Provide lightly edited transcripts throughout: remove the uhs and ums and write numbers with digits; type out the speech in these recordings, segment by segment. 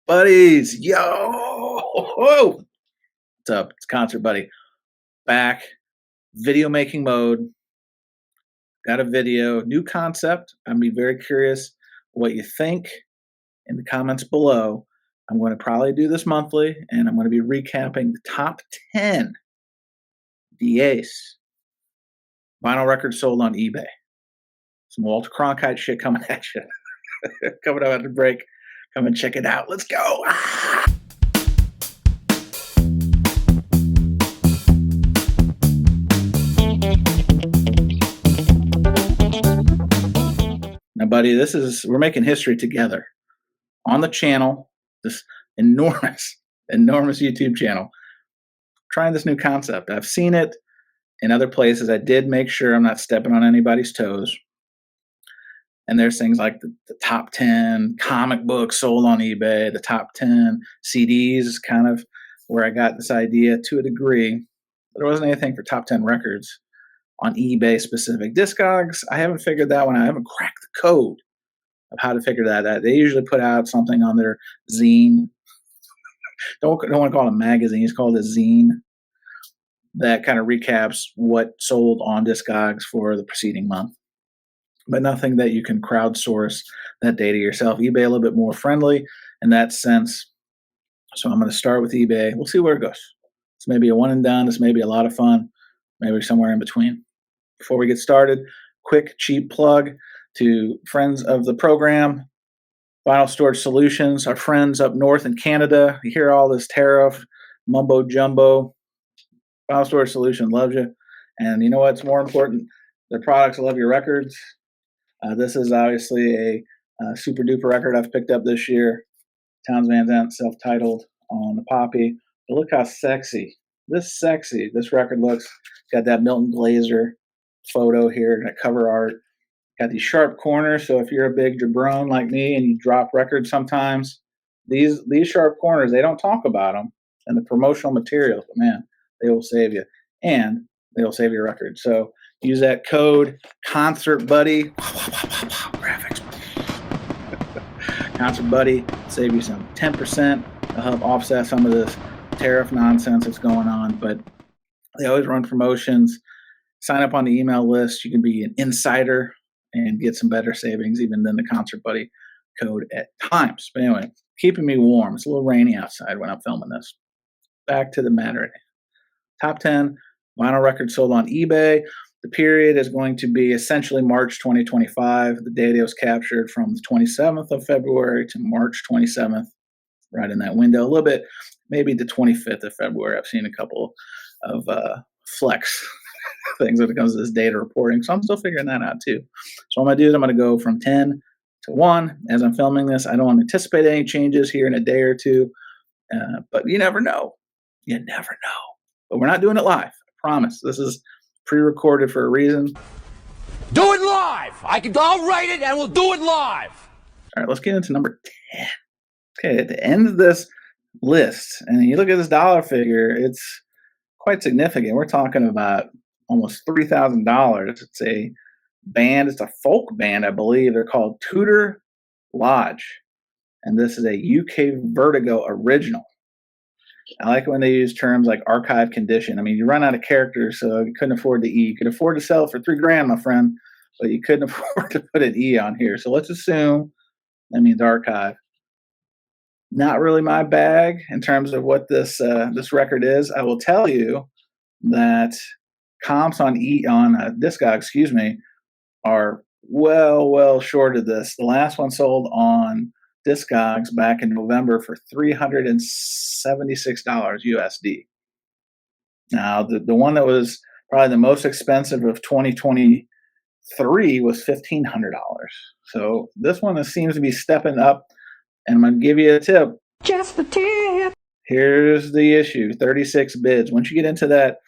Buddies, yo! What's up? It's Concert Buddy. Back, video making mode. Got a video, new concept. I'm be very curious what you think in the comments below. I'm going to probably do this monthly, and I'm going to be recapping the top 10 DAs. Vinyl records sold on eBay. Some Walter Cronkite shit coming at you. Coming up after the break. Come and check it out. Let's go. Now, buddy, we're making history together on the channel, this enormous YouTube channel. Trying this new concept. I've seen it in other places. I did make sure I'm not stepping on anybody's toes. And there's things like the top 10 comic books sold on eBay, the top 10 CDs is kind of where I got this idea to a degree. But there wasn't anything for top 10 records on eBay specific. Discogs, I haven't figured that one out. I haven't cracked the code of how to figure that out. They usually put out something on their zine. Don't want to call it a magazine. It's called a zine that kind of recaps what sold on Discogs for the preceding month. But nothing that you can crowdsource that data yourself. eBay a little bit more friendly in that sense. So I'm going to start with eBay. We'll see where it goes. It's maybe a one and done. It's maybe a lot of fun. Maybe somewhere in between. Before we get started, quick, cheap plug to friends of the program, Vinyl Storage Solutions, our friends up north in Canada. You hear all this tariff, mumbo jumbo. Vinyl Storage Solutions loves you. And you know what's more important? Their products love your records. This is obviously a super duper record I've picked up this year. Townes Van Zandt, self-titled on the Poppy. But look how sexy this record looks. Got that Milton Glaser photo here, that cover art. Got these sharp corners, so if you're a big jabron like me and you drop records sometimes, these sharp corners, they don't talk about them in the promotional materials, but man, they will save you. And they will save your record. So use that code CONCERTBUDDIE. Graphics. CONCERTBUDDIE. Save you some 10%. It'll help offset some of this tariff nonsense that's going on. But they always run promotions. Sign up on the email list. You can be an insider and get some better savings even than the CONCERTBUDDIE code at times. But anyway, keeping me warm. It's a little rainy outside when I'm filming this. Back to the matter at hand. Top 10 vinyl records sold on eBay. The period is going to be essentially March 2025. The data was captured from the 27th of February to March 27th, right in that window. A little bit, maybe the 25th of February. I've seen a couple of flex things when it comes to this data reporting. So I'm still figuring that out too. So what I'm going to do is I'm going to go from 10 to 1 as I'm filming this. I don't anticipate any changes here in a day or two, but you never know. You never know. But we're not doing it live. I promise. This is pre-recorded for a reason. Do it live! I'll write it and we'll do it live! All right, let's get into number 10. Okay, at the end of this list, and you look at this dollar figure, it's quite significant. We're talking about almost $3,000. It's a band, it's a folk band, I believe. They're called Tudor Lodge. And this is a UK Vertigo original. I like it when they use terms like archive condition. I mean, you run out of characters, so you couldn't afford the E. You could afford to sell it for $3,000, my friend, but you couldn't afford to put an E on here. So let's assume that means archive. Not really my bag in terms of what this record is. I will tell you that comps on Discogs, are well short of this. The last one sold on Discogs back in November for $376 USD. Now, the one that was probably the most expensive of 2023 was $1,500. So this one seems to be stepping up, and I'm going to give you a tip. Just a tip. Here's the issue: 36 bids. Once you get into that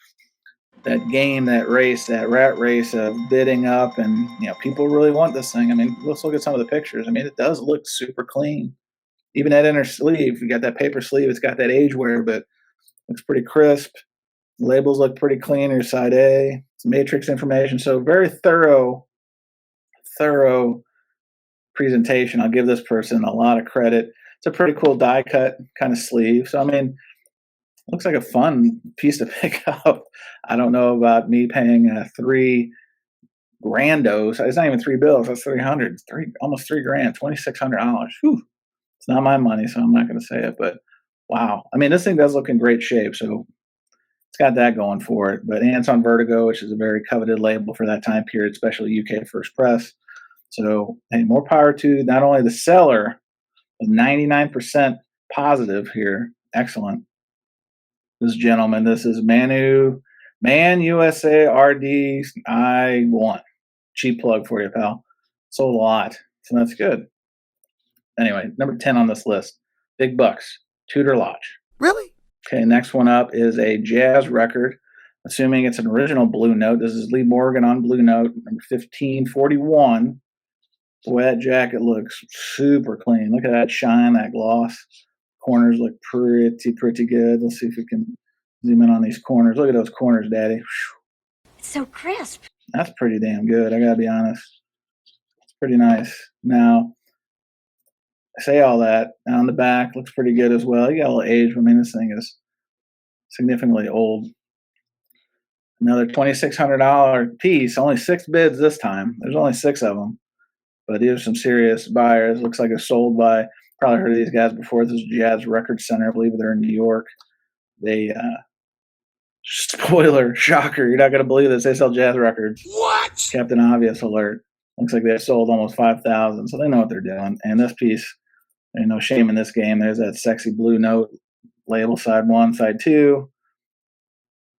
game, that rat race of bidding up, and people really want this thing. I mean, let's look at some of the pictures. I mean, it does look super clean. Even that inner sleeve, you got that paper sleeve. It's got that age wear, but looks pretty crisp. Labels look pretty clean. Here's side A. It's matrix information. So very thorough presentation. I'll give this person a lot of credit. It's a pretty cool die cut kind of sleeve. So I mean, looks like a fun piece to pick up. I don't know about me paying three grandos. It's not even three bills. That's 300. Almost $3,000. $2,600. Whew. It's not my money, so I'm not going to say it. But wow, I mean, this thing does look in great shape. So it's got that going for it. But Ants on Vertigo, which is a very coveted label for that time period, especially UK first press. So hey, more power to not only the seller, but 99% positive here. Excellent. This gentleman, this is Man USA RD I1. Cheap plug for you, pal. Sold a lot, so that's good. Anyway, number 10 on this list, Big Bucks, Tudor Lodge. Really? Okay, next one up is a jazz record, assuming it's an original Blue Note. This is Lee Morgan on Blue Note, number 1541. Boy, that jacket looks super clean. Look at that shine, that gloss. Corners look pretty good. Let's see if we can zoom in on these corners. Look at those corners, Daddy. It's so crisp. That's pretty damn good. I gotta be honest. It's pretty nice. Now, I say all that. On the back, looks pretty good as well. You got a little age. I mean, this thing is significantly old. Another $2,600 piece. Only 6 bids this time. There's only 6 of them. But these are some serious buyers. Looks like it's sold by, probably heard of these guys before. This is Jazz Record Center. I believe they're in New York. They, spoiler, shocker, you're not going to believe this. They sell jazz records. What? Captain Obvious alert. Looks like they've sold almost 5,000, so they know what they're doing. And this piece, there's no shame in this game. There's that sexy Blue Note label, side 1, side 2.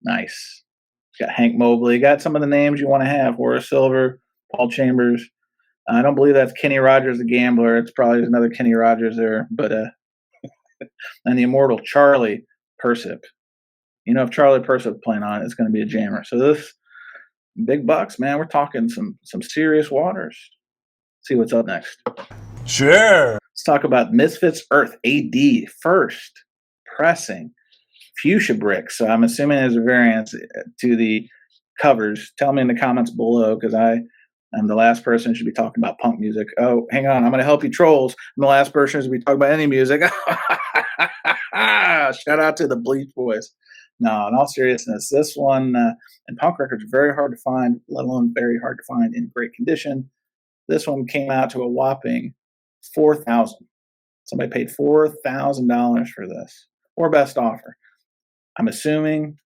Nice. Got Hank Mobley. Got some of the names you want to have. Horace Silver, Paul Chambers. I don't believe that's Kenny Rogers, the gambler. It's probably another Kenny Rogers there. But and the immortal Charlie Persip. You know, if Charlie Persip playing on it, it's going to be a jammer. So this Big Bucks, man, we're talking some serious waters. Let's see what's up next. Sure. Let's talk about Misfits Earth AD first pressing fuchsia bricks. So I'm assuming there's a variance to the covers. Tell me in the comments below, because I'm the last person who should be talking about punk music. Oh, hang on. I'm going to help you trolls. I'm the last person who should be talking about any music. Shout out to the Bleach Boys. No, in all seriousness, this one and punk records are very hard to find, let alone very hard to find in great condition. This one came out to a whopping $4,000. Somebody paid $4,000 for this, or best offer. I'm assuming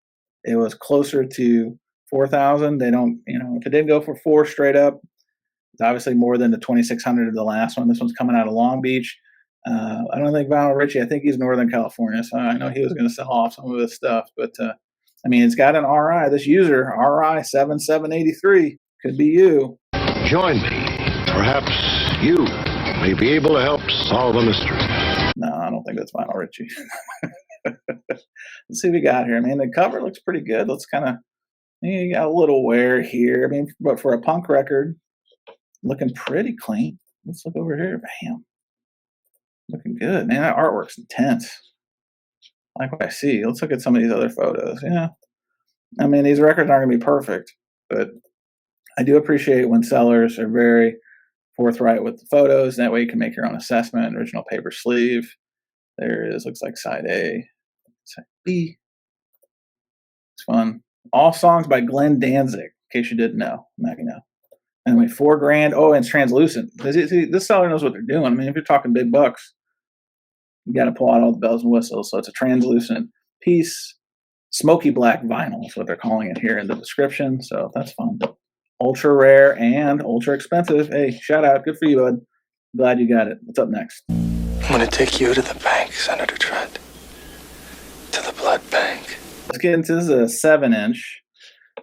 it was closer to 4,000. They don't, if it didn't go for 4 straight up, it's obviously more than the 2,600 of the last one. This one's coming out of Long Beach. I don't think Vinyl Richie, I think he's Northern California, so I know he was going to sell off some of this stuff. But, I mean, it's got an RI. This user, RI7783, could be you. Join me. Perhaps you may be able to help solve a mystery. No, I don't think that's Vinyl Richie. Let's see what we got here. I mean, the cover looks pretty good. Let's kind of, you got a little wear here. I mean, but for a punk record, looking pretty clean. Let's look over here. Bam. Looking good. Man, that artwork's intense. I like what I see. Let's look at some of these other photos. Yeah. I mean, these records aren't going to be perfect, but I do appreciate when sellers are very forthright with the photos. That way you can make your own assessment. Original paper sleeve. There it is. Looks like side A. Side B. It's fun. All songs by Glenn Danzig, in case you didn't know. Now you know. Anyway, $4,000. Oh, and it's translucent. See, this seller knows what they're doing. I mean, if you're talking big bucks, you got to pull out all the bells and whistles. So it's a translucent piece. Smoky black vinyl is what they're calling it here in the description. So that's fun. Ultra rare and ultra expensive. Hey, shout out. Good for you, bud. Glad you got it. What's up next? I'm going to take you to the bank, Senator Trent. To the blood bank. Let's get into this. Is a 7-inch.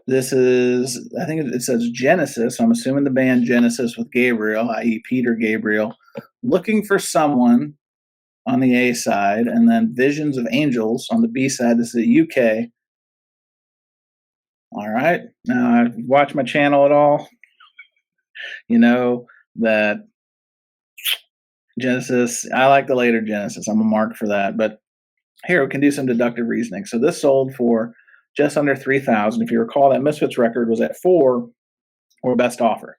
This is, I think it says Genesis. So I'm assuming the band Genesis with Gabriel, i.e. Peter Gabriel, looking for someone on the A side, and then Visions of Angels on the B side. This is the UK. All right. Now, if you watch my channel at all, you know that Genesis, I like the later Genesis. I'm a mark for that. But here we can do some deductive reasoning. So this sold for just under 3,000. If you recall, that Misfits record was at 4 or best offer.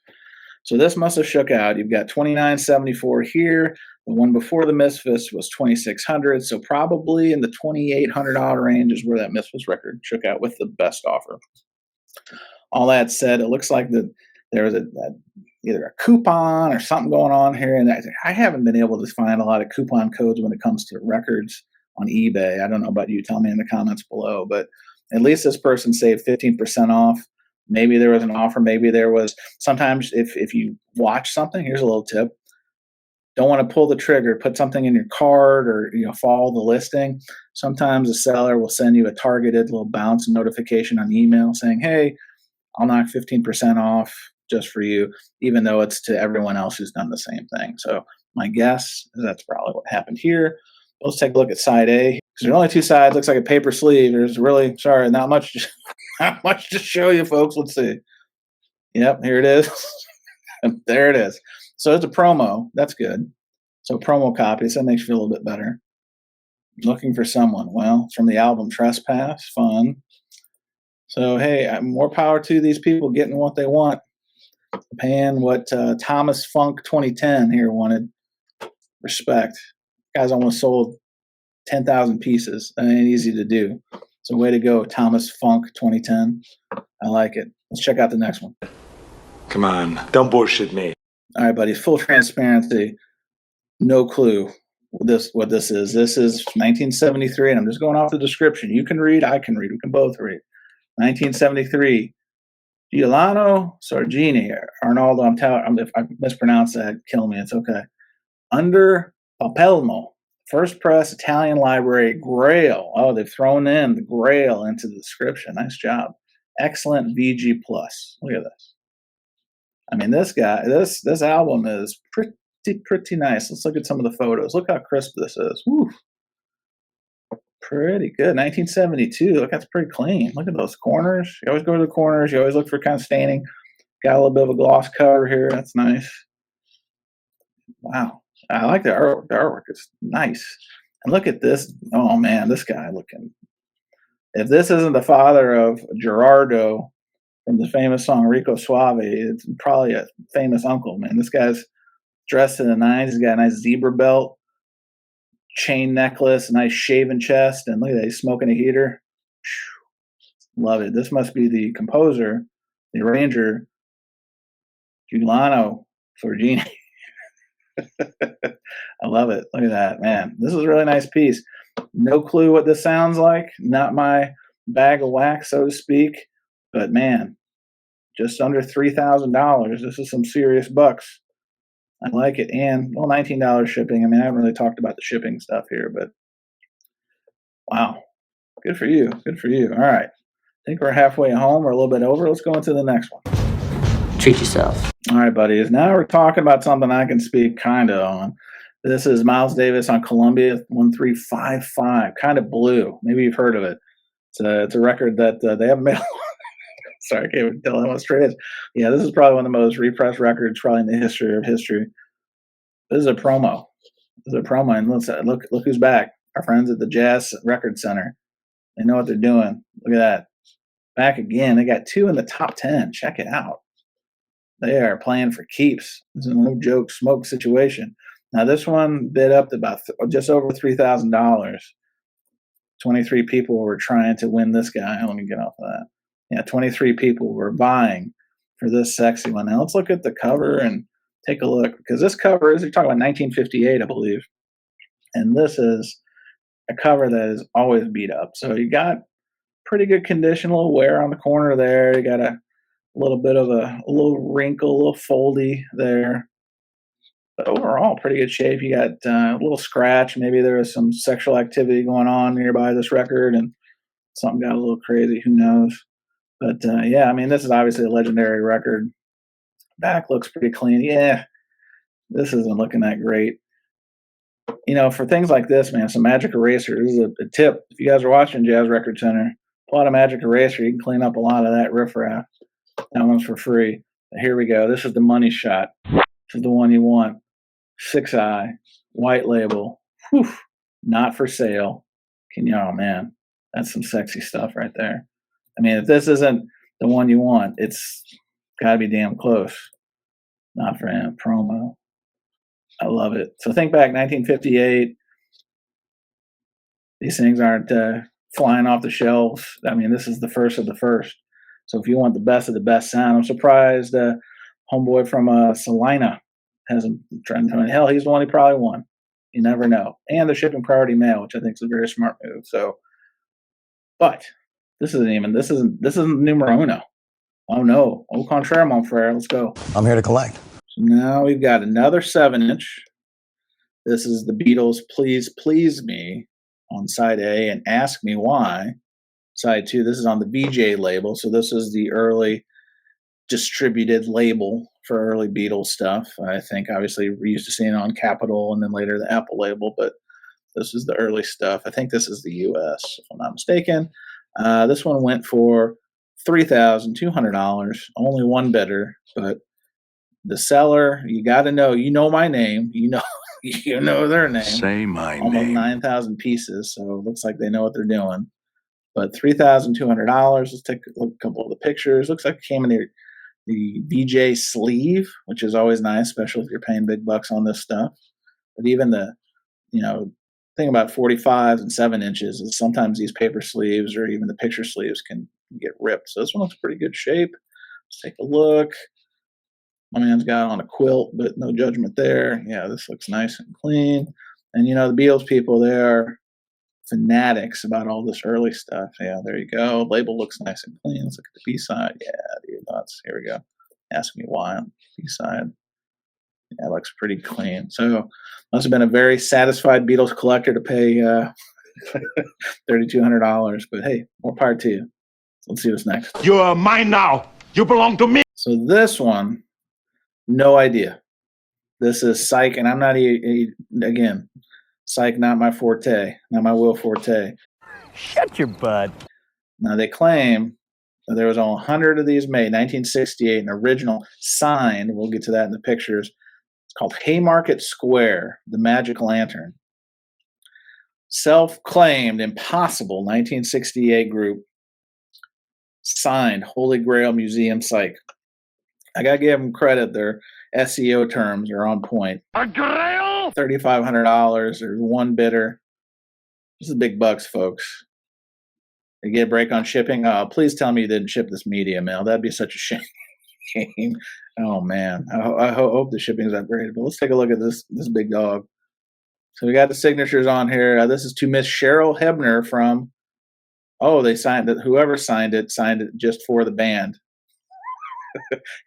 So this must have shook out. You've got 2974 here. The one before the Misfits was 2600. So probably in the $2,800 range is where that Misfits record shook out with the best offer. All that said, it looks like there was either a coupon or something going on here. And I haven't been able to find a lot of coupon codes when it comes to records on eBay. I don't know about you. Tell me in the comments below. But at least this person saved 15% off. Maybe there was an offer. Maybe there was. Sometimes if you watch something, here's a little tip. Don't want to pull the trigger, put something in your cart or follow the listing. Sometimes the seller will send you a targeted little bounce notification on email saying, hey, I'll knock 15% off just for you, even though it's to everyone else who's done the same thing. So my guess is that's probably what happened here. Let's take a look at side A. Because there's only two sides. Looks like a paper sleeve. There's really, sorry, not much to show you, folks. Let's see. Yep, here it is. There it is. So it's a promo. That's good. So promo copies. That makes you feel a little bit better. Looking for someone. Well, it's from the album Trespass. Fun. So, hey, more power to these people getting what they want. Paying what Thomas Funk 2010 here wanted. Respect. Guy's almost sold 10,000 pieces. That ain't easy to do. So way to go, Thomas Funk 2010. I like it. Let's check out the next one. Come on, don't bullshit me. All right, buddies. Full transparency. No clue what this is. This is 1973, and I'm just going off the description. You can read. I can read. We can both read. 1973. Giuliano Sorgini. Arnaldo, if I mispronounce that, kill me. It's okay. Under Papelmo. First press, Italian library, Grail. Oh, they've thrown in the Grail into the description. Nice job. Excellent VG+. Look at this. I mean, this album is pretty nice. Let's look at some of the photos. Look how crisp this is. Woo. Pretty good. 1972. Look, that's pretty clean. Look at those corners. You always go to the corners. You always look for kind of staining. Got a little bit of a gloss cover here. That's nice. Wow. I like the artwork. The artwork is nice. And look at this. Oh, man, this guy looking. If this isn't the father of Gerardo from the famous song Rico Suave, it's probably a famous uncle, man. This guy's dressed in the 90s. He's got a nice zebra belt, chain necklace, nice shaven chest, and look at that. He's smoking a heater. Love it. This must be the composer, the arranger, Giuliano Sorgini. I love it. Look at that, man. This is a really nice piece. No clue what this sounds like. Not my bag of wax, so to speak. But man, just under $3,000. This is some serious bucks. I like it. And well, $19 shipping. I mean, I haven't really talked about the shipping stuff here, but wow. Good for you. Good for you. All right. I think we're halfway home. We're a little bit over. Let's go into the next one. Treat yourself. All right, buddies. Now we're talking about something I can speak kind of on. This is Miles Davis on Columbia 1355, kind of blue. Maybe you've heard of it. It's a record that they haven't made. Sorry, I can't even tell how much it is. Yeah, this is probably one of the most repressed records probably in the history of history. This is a promo. This is a promo, and look who's back. Our friends at the Jazz Record Center. They know what they're doing. Look at that. Back again. They got 2 in the top 10. Check it out. They are playing for keeps. This is a no joke smoke situation. Now this one bid up to about just over $3,000. 23 people were trying to win this guy. Let me get off of that. Yeah, 23 people were vying for this sexy one. Now let's look at the cover and take a look, because this cover is, you're talking about 1958, I believe. And this is a cover that is always beat up. So you got pretty good condition, a little wear on the corner there. You got a little bit of a little wrinkle, a little foldy there. But overall, pretty good shape. You got a little scratch. Maybe there was some sexual activity going on nearby this record and something got a little crazy. Who knows? But yeah, I mean, this is obviously a legendary record. Back looks pretty clean. Yeah, this isn't looking that great. You know, for things like this, man, some magic eraser. This is a tip. If you guys are watching Jazz Record Center, pull out a magic eraser. You can clean up a lot of that riffraff. That one's for free. But here we go. This is the money shot. This is the one you want. 6i, white label. Whew, not for sale. Oh, man, that's some sexy stuff right there. I mean, if this isn't the one you want, it's got to be damn close. Not for him. Promo. I love it. So think back, 1958. These things aren't flying off the shelves. I mean, this is the first of the first. So if you want the best of the best sound, I'm surprised homeboy from Salina hasn't tried to. Hell, he's the one who probably won. You never know. And they're shipping priority mail, which I think is a very smart move. So, but this isn't numero uno. Oh no. Au contraire, mon frere. Let's go. I'm here to collect. So now we've got another 7-inch. This is the Beatles' Please Please Me on side A and Ask Me Why. Side 2, this is on the VJ label. So this is the early distributed label for early Beatles stuff. I think obviously we're used to seeing it on Capitol and then later the Apple label, but this is the early stuff. I think this is the US, if I'm not mistaken. This one went for $3,200. Only one bidder, but the seller, you got to know, you know my name, you know their name. Say my Almost name. 9,000 pieces, so it looks like they know what they're doing. But $3,200. Let's take a look at a couple of the pictures. Looks like it came in the VJ sleeve, which is always nice, especially if you're paying big bucks on this stuff. But even the, thing about 45s and 7-inches is sometimes these paper sleeves or even the picture sleeves can get ripped. So this one looks pretty good shape. Let's take a look. My man's got on a quilt, but no judgment there. Yeah, this looks nice and clean. And the Beatles people, they are fanatics about all this early stuff. Yeah, there you go. Label looks nice and clean. Let's look at the B-side. Yeah, dude, nuts. Here we go. Ask Me Why on the B-side. Yeah, it looks pretty clean. So must have been a very satisfied Beatles collector to pay $3,200. But hey, more power to you. Let's see what's next. You are mine now. You belong to me. So this one, no idea. This is Psych, and I'm not again. Psych, not my forte, not my Will forte. Shut your butt. Now they claim that there was only 100 of these made, 1968, an original signed. We'll get to that in the pictures. It's called Haymarket Square, the Magic Lantern. Self-claimed impossible 1968 group. Signed Holy Grail Museum Psych. I gotta give them credit. Their SEO terms are on point. A grail? $3,500. There's one bidder. This is big bucks, folks. They get a break on shipping. Oh, please tell me you didn't ship this media mail. That'd be such a shame. Oh man, I hope the shipping is upgraded. But let's take a look at this big dog. So we got the signatures on here. This is to Miss Cheryl Hebner from. Oh, they signed it. Whoever signed it just for the band.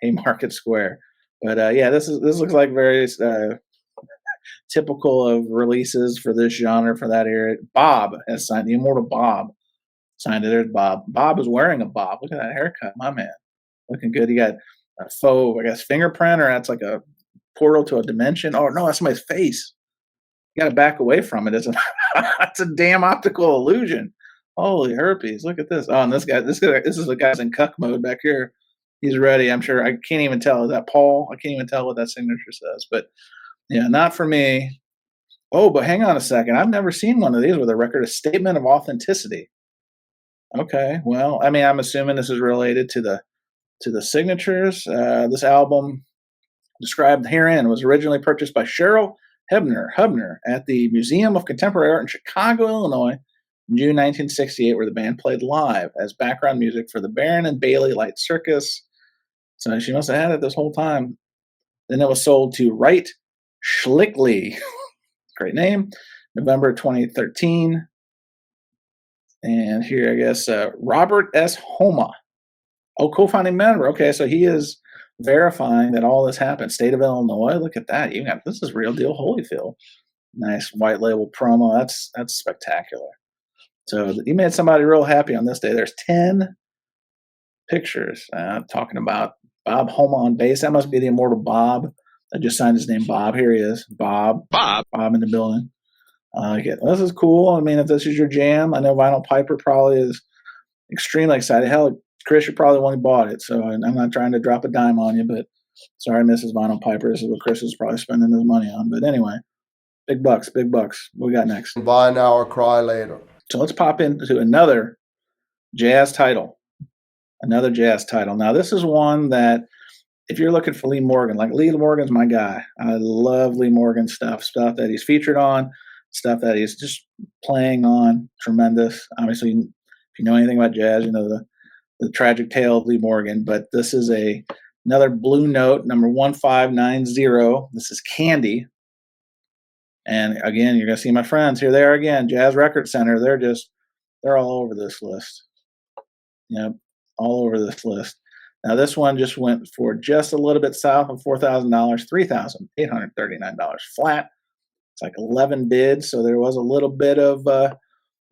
Haymarket Square. But yeah, this looks like very typical of releases for this genre for that era. Bob has signed the immortal Bob. Signed it. There's Bob. Bob is wearing a Bob. Look at that haircut, my man. Looking good. You got a faux, I guess, fingerprint, or that's like a portal to a dimension. Oh no, that's somebody's face. You got to back away from it. It's a damn optical illusion. Holy herpes! Look at this. Oh, and this is the guy's in cuck mode back here. He's ready. I'm sure. I can't even tell. Is that Paul? I can't even tell what that signature says. But yeah, not for me. Oh, but hang on a second. I've never seen one of these with a record, a statement of authenticity. Okay, well, I mean, I'm assuming this is related to the signatures. This album described herein was originally purchased by Cheryl Hebner at the Museum of Contemporary Art in Chicago, Illinois, in June 1968, where the band played live as background music for the Baron and Bailey Light Circus. So she must have had it this whole time. Then it was sold to Wright Schlickley, great name, November 2013. And here, I guess, Robert S. Homa. Oh, co-founding member. Okay, so he is verifying that all this happened. State of Illinois. Look at that. This is real deal Holyfield. Nice white label promo. That's spectacular. So he made somebody real happy on this day. There's 10 pictures talking about Bob Homa on bass. That must be the immortal Bob. I just signed his name Bob. Here he is. Bob in the building. I like it. This is cool. I mean, if this is your jam, I know Vinyl Piper probably is extremely excited. Hell, Chris, you probably only bought it, so I'm not trying to drop a dime on you, but sorry, Mrs. Vinyl Piper. This is what Chris is probably spending his money on. But anyway, big bucks. What we got next? Buy now or cry later. So let's pop into another jazz title. Now, this is one that if you're looking for Lee Morgan, like Lee Morgan's my guy. I love Lee Morgan stuff that he's featured on, stuff that he's just playing on. Tremendous. Obviously, if you know anything about jazz, you know the tragic tale of Lee Morgan. But this is another Blue Note, number 1590. This is Candy. And again, you're going to see my friends. Here they are again, Jazz Record Center. They're all over this list. Yep, all over this list. Now, this one just went for just a little bit south of $4,000, $3,839 flat. It's like 11 bids, so there was a little bit of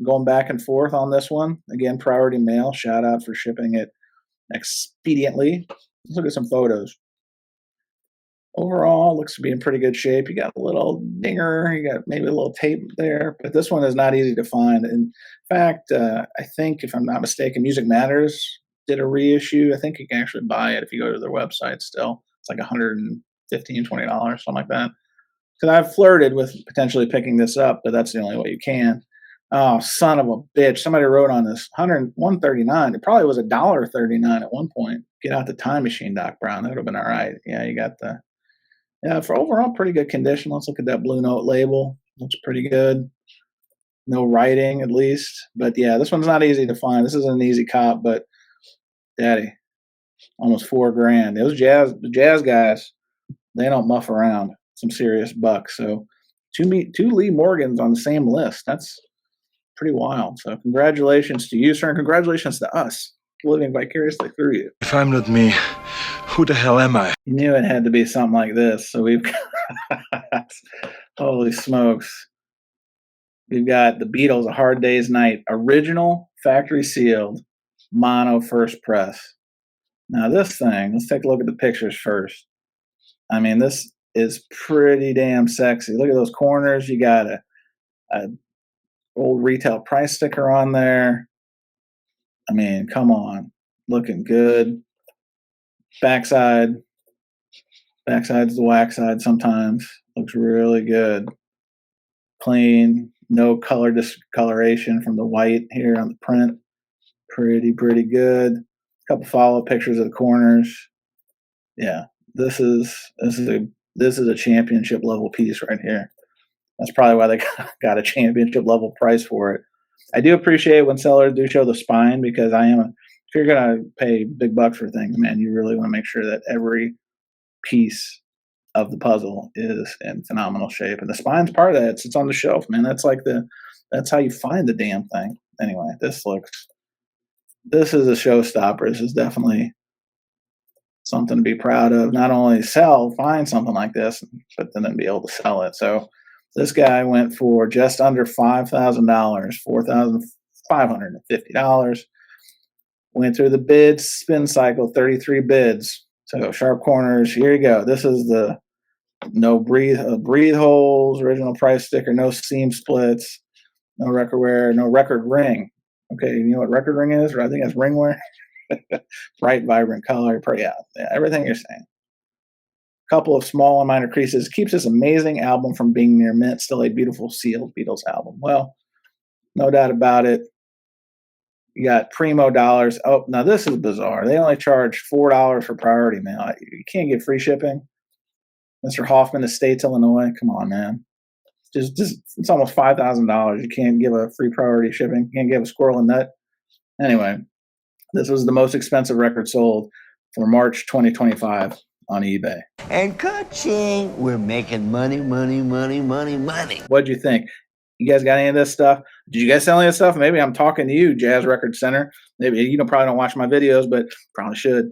going back and forth on this one. Again, priority mail. Shout out for shipping it expediently. Let's look at some photos. Overall, looks to be in pretty good shape. You got a little dinger, you got maybe a little tape there, but this one is not easy to find. In fact, I think, if I'm not mistaken, Music Matters did a reissue. I think you can actually buy it if you go to their website still. It's like $115, $20, something like that. Because I've flirted with potentially picking this up, but that's the only way you can. Oh, son of a bitch. Somebody wrote on this, $139. It probably was $1.39 at one point. Get out the time machine, Doc Brown. That would have been all right. Yeah, you got the... Yeah, for overall, pretty good condition. Let's look at that Blue Note label. Looks pretty good. No writing, at least. But yeah, this one's not easy to find. This isn't an easy cop, but daddy, almost $4,000. The jazz guys, they don't muff around. Some serious bucks. So two Lee Morgans on the same list. That's pretty wild. So congratulations to you, sir, and congratulations to us living vicariously through you. If I'm not me, who the hell am I? You knew it had to be something like this. So we've got, holy smokes. We've got the Beatles, A Hard Day's Night, original, factory sealed, mono first press. Now this thing, let's take a look at the pictures first. I mean, this is pretty damn sexy. Look at those corners. You got a old retail price sticker on there. I mean, come on. Looking good. Backside's the wax side sometimes. Looks really good. Clean. No color discoloration from the white here on the print. Pretty good. A couple follow-up pictures of the corners. Yeah, this is a championship level piece right here. That's probably why they got a championship level price for it. I do appreciate when sellers do show the spine, because if you're gonna pay big bucks for things, man, you really want to make sure that every piece of the puzzle is in phenomenal shape. And the spine's part of that. It's on the shelf, man. That's how you find the damn thing. Anyway, this is a showstopper. This is definitely something to be proud of. Not only find something like this, but then be able to sell it. So this guy went for just under $5,000, $4,550. Went through the bids, spin cycle, 33 bids. So sharp corners, here you go. This is the no breathe holes, original price sticker, no seam splits, no record wear, no record ring. Okay, you know what record ring is? Or I think that's ring wear. Bright, vibrant color. Yeah, everything you're saying. Couple of small and minor creases. Keeps this amazing album from being near mint. Still a beautiful sealed Beatles album. Well, no doubt about it. You got primo dollars. Oh, now this is bizarre. They only charge $4 for priority mail. You can't get free shipping. Mr. Hoffman, Estates, Illinois. Come on, man. Just it's almost $5,000. You can't give a free priority shipping. You can't give a squirrel a nut. Anyway, this was the most expensive record sold for March 2025 on eBay. And ka-ching, we're making money. What'd you think? You guys got any of this stuff? Did you guys sell any of this stuff? Maybe I'm talking to you, Jazz Record Center. Maybe you probably don't watch my videos, but probably should.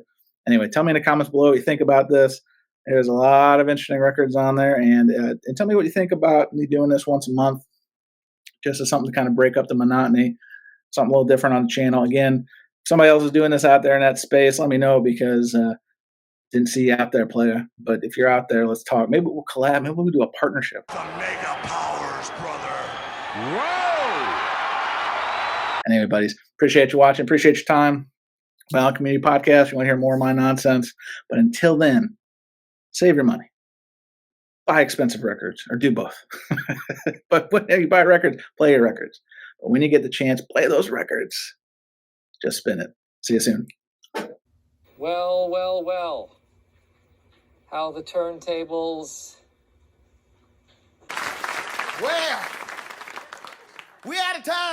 Anyway, tell me in the comments below what you think about this. There's a lot of interesting records on there, and tell me what you think about me doing this once a month, just as something to kind of break up the monotony, something a little different on the channel. Again, if somebody else is doing this out there in that space, let me know, because didn't see you out there, player. But if you're out there, let's talk. Maybe we'll collab. Maybe we'll do a partnership. The mega powers, brother. Whoa! Anyway, buddies, appreciate you watching. Appreciate your time. Violent Community Podcast. You want to hear more of my nonsense. But until then, save your money. Buy expensive records, or do both. But when you buy records, play your records. But when you get the chance, play those records. Just spin it. See you soon. Well. how the turntables... Well, we out of time.